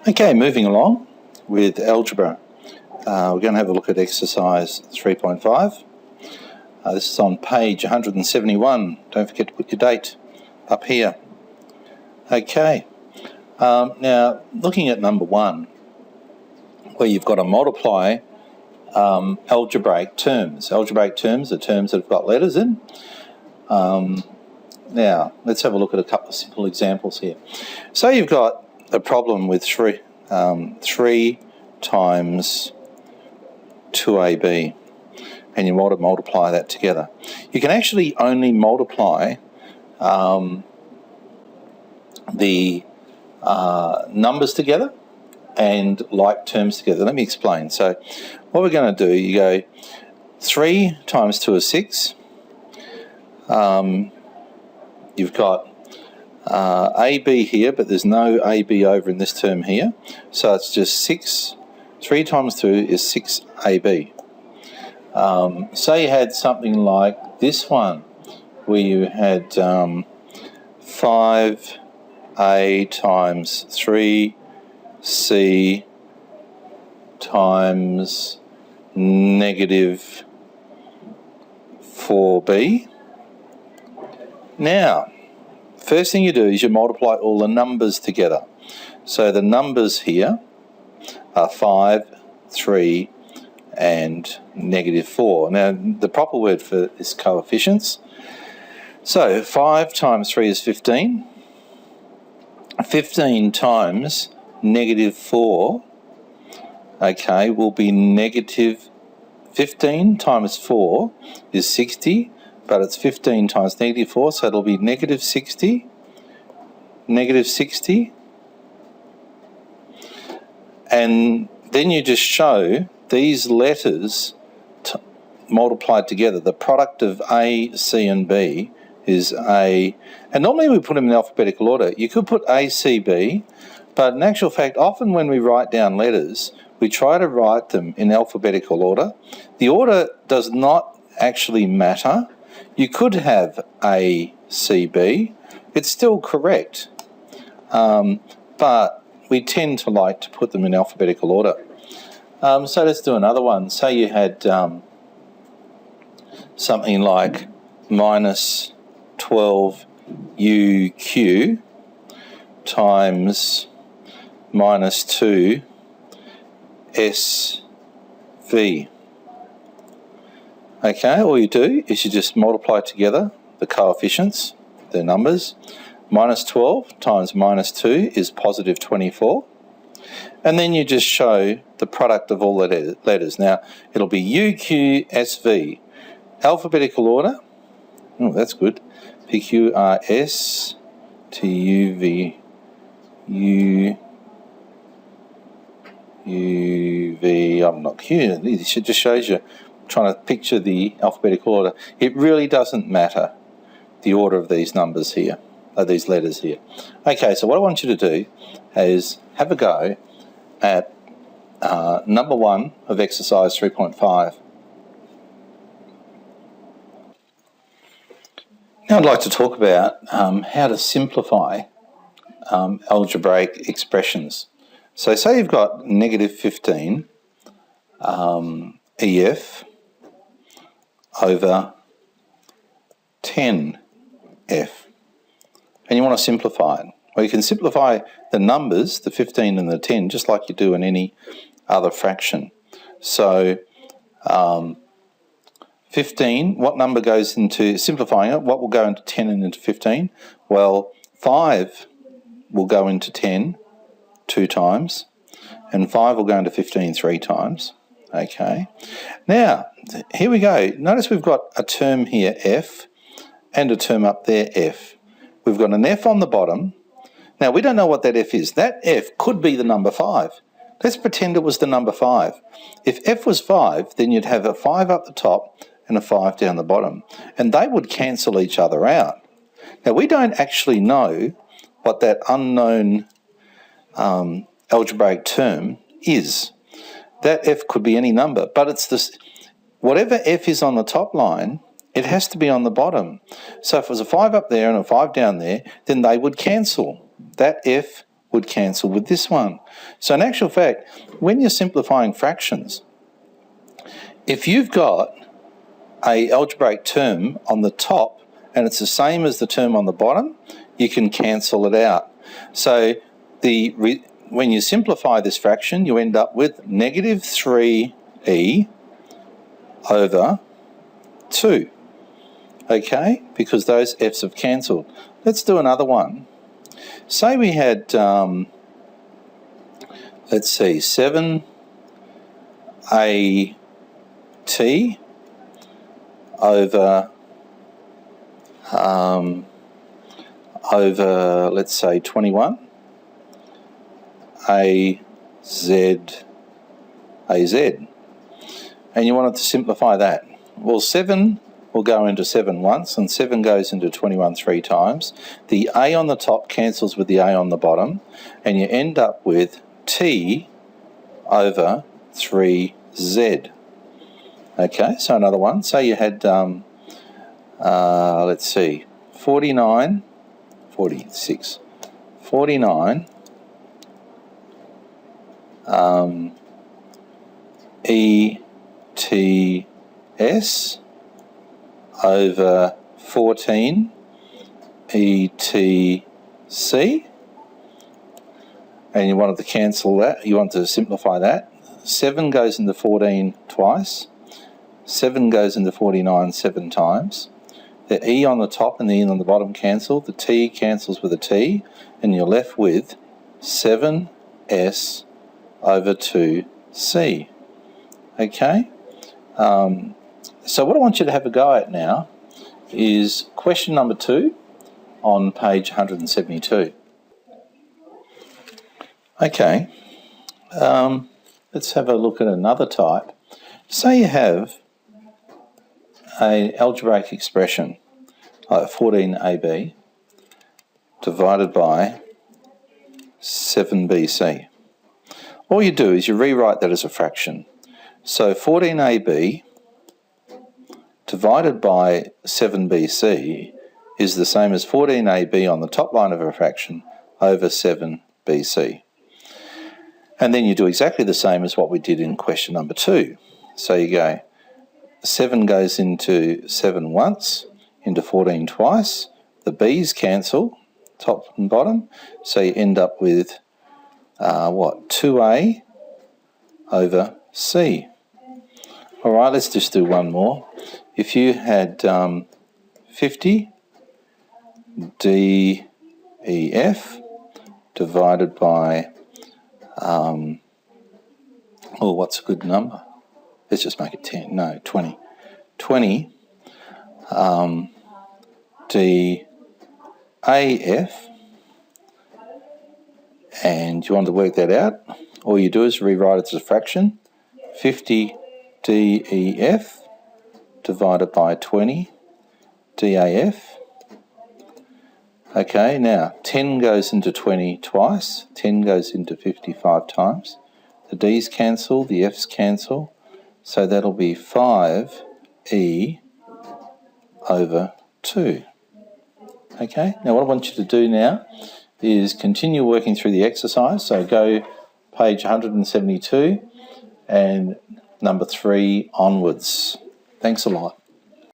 Okay, moving along with algebra. We're going to have a look at exercise 3.5. This is on page 171. Don't forget to put your date up here. Okay, now looking at number 1, where you've got to multiply algebraic terms. Algebraic terms are terms that have got letters in. Now, let's have a look at a couple of simple examples here. So you've got a problem with 3 times 2ab, and you want to multiply that together. You can actually only multiply the numbers together and like terms together. Let me explain. So what we're going to do, you go 3 times 2 is 6. You've got AB here, but there's no AB over in this term here. So it's just 6. 3 times 2 is 6AB. Say you had something like this one, where you had 5A times 3C times negative 4B. Now, first thing you do is you multiply all the numbers together. So the numbers here are 5, 3, and negative 4. Now, the proper word for is coefficients. So 5 times 3 is 15. 15 times negative 4, okay, will be negative 15 times 4 is 60. But it's 15 times negative 4, so it'll be negative 60, negative 60. And then you just show these letters multiplied together. The product of A, C and B is A. And normally we put them in alphabetical order. You could put A, C, B, but in actual fact, often when we write down letters, we try to write them in alphabetical order. The order does not actually matter. You could have A, C, B. It's still correct, but we tend to like to put them in alphabetical order. So let's do another one. Say you had something like minus 12UQ times minus 2SV. Okay, all you do is you just multiply together the coefficients, the numbers. Minus 12 times minus 2 is positive 24. And then you just show the product of all the letters. Now, it'll be UQSV. Alphabetical order. Oh, that's good. PQRS TUV UV. I'm not here. It just shows you. Trying to picture the alphabetical order. It really doesn't matter the order of these numbers here, these letters here. Okay, so what I want you to do is have a go at number 1 of exercise 3.5. Now I'd like to talk about how to simplify algebraic expressions. So say you've got negative 15 EF over 10F, and you want to simplify it. Well, you can simplify the numbers, the 15 and the 10, just like you do in any other fraction. So 15, what number goes into simplifying it? What will go into 10 and into 15? Well, 5 will go into 10 2 times, and 5 will go into 15 3 times. Okay, now here we go. Notice we've got a term here, F, and a term up there, F. We've got an F on the bottom. Now we don't know what that F is. That F could be the number 5. Let's pretend it was the number 5. If F was 5, then you'd have a 5 up the top and a 5 down the bottom, and they would cancel each other out. Now we don't actually know what that unknown algebraic term is. That F could be any number, but it's this, whatever F is on the top line, it has to be on the bottom. So if it was a 5 up there and a 5 down there, then they would cancel. That F would cancel with this one. So in actual fact, when you're simplifying fractions, if you've got an algebraic term on the top and it's the same as the term on the bottom, you can cancel it out. So when you simplify this fraction, you end up with negative 3e over 2. Okay, because those f's have cancelled. Let's do another one. Say we had, let's see, 7at over, let's say, 21 az, and you wanted to simplify that. Well, 7 will go into 7 once, and 7 goes into 21 3 times. The a on the top cancels with the a on the bottom, and you end up with t over 3z. Okay, so another one. Say you had, let's see, 49 ETS over 14 ETC, and you wanted to cancel that, you want to simplify that. 7 goes into 14 twice, 7 goes into 49 7 times. The E on the top and the E on the bottom cancel, the T cancels with a T, and you're left with 7S over 2C. Okay? So what I want you to have a go at now is question number 2 on page 172. Okay, let's have a look at another type. Say you have an algebraic expression like 14ab divided by 7bc. All you do is you rewrite that as a fraction. So 14ab divided by 7bc is the same as 14ab on the top line of a fraction over 7bc. And then you do exactly the same as what we did in question number 2. So you go 7 goes into 7 once, into 14 twice. The b's cancel, top and bottom. So you end up with, 2a over c. All right, let's just do one more. If you had 50 DEF divided by, what's a good number? Let's just make it 10, no, 20. 20 DAF, and you want to work that out, all you do is rewrite it as a fraction. 50 DEF divided by 20 DAF. Okay, now 10 goes into 20 twice, 10 goes into 55 times. The D's cancel, the F's cancel, so that'll be 5E over 2. Okay, now what I want you to do now is continue working through the exercise. So go page 172 and number 3 onwards. Thanks a lot.